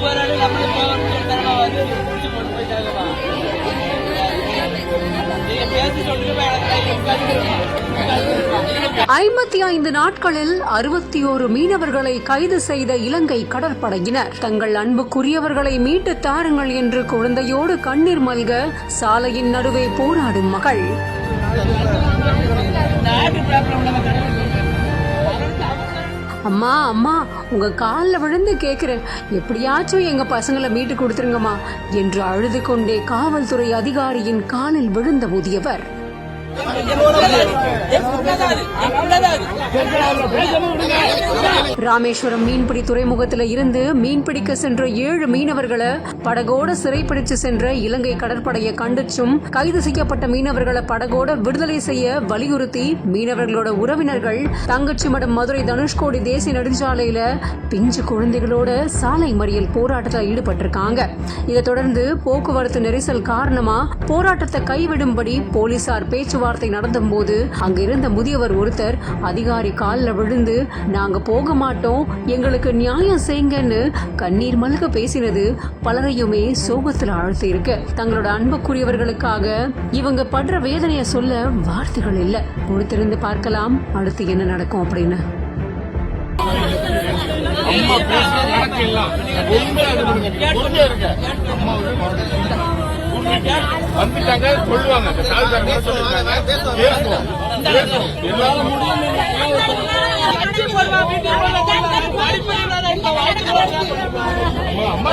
போராடு நம்மளும் போட்டு போயிட்டாங்கம்மா. நீங்க பேசி சொல்லுங்க. 55 நாட்களில் 61 மீனவர்களை கைது செய்த இலங்கை கடற்படையினர் தங்கள் அன்புக்குரியவர்களை மீட்டு தாருங்கள் என்று குழந்தையோடு கண்ணீர் மல்க சாலையின் நடுவே போராடும் மகள். அம்மா அம்மா உங்க காலில் விழுந்து கேக்குறேன், எப்படியாச்சும் எங்க பசங்களை மீட்டு கொடுத்துருங்கம்மா என்று அழுது கொண்டே காவல்துறை அதிகாரியின் காலில் விழுந்த முதியவர். ராமேஸ்வரம் மீன்பிடி துறைமுகத்தில் இருந்து மீன்பிடிக்க சென்ற 7 மீனவர்களை படகோட சிறைப்பிடிச்சு சென்ற இலங்கை கடற்படையை கண்டிச்சும் கைது செய்யப்பட்ட மீனவர்களை படகோட விடுதலை செய்ய வலியுறுத்தி மீனவர்களோட உறவினர்கள் தங்கச்சிமடம் மதுரை தனுஷ்கோடி தேசிய நெடுஞ்சாலையில பிஞ்சு குழந்தைகளோட சாலை மறியல் போராட்டத்தில் ஈடுபட்டிருக்காங்க. இதை தொடர்ந்து போக்குவரத்து நெரிசல் காரணமா போராட்டத்தை கைவிடும்படி போலீசார் பேச்சுவார்த்தை நடந்த போது அங்கிருந்த முதியவர் ஒருத்தர் அதிகாரி காலில் விழுந்து நாங்க போக மாட்டோம், எங்களுக்கு நியாயம் செய்யுங்கன்னு கண்ணீர் மல்க பேசினது பலரையுமே சோகத்தில் ஆழ்த்தி இருக்கு. தங்களோட அன்புக்குரியவர்களுக்காக இவங்க படுற வேதனைய சொல்ல வார்த்தைகள் இல்ல. பொறுத்திருந்து பார்க்கலாம் அடுத்து என்ன நடக்கும் அப்படின்னு. வந்துட்டாங்க சொல்லுவாங்க. அம்மா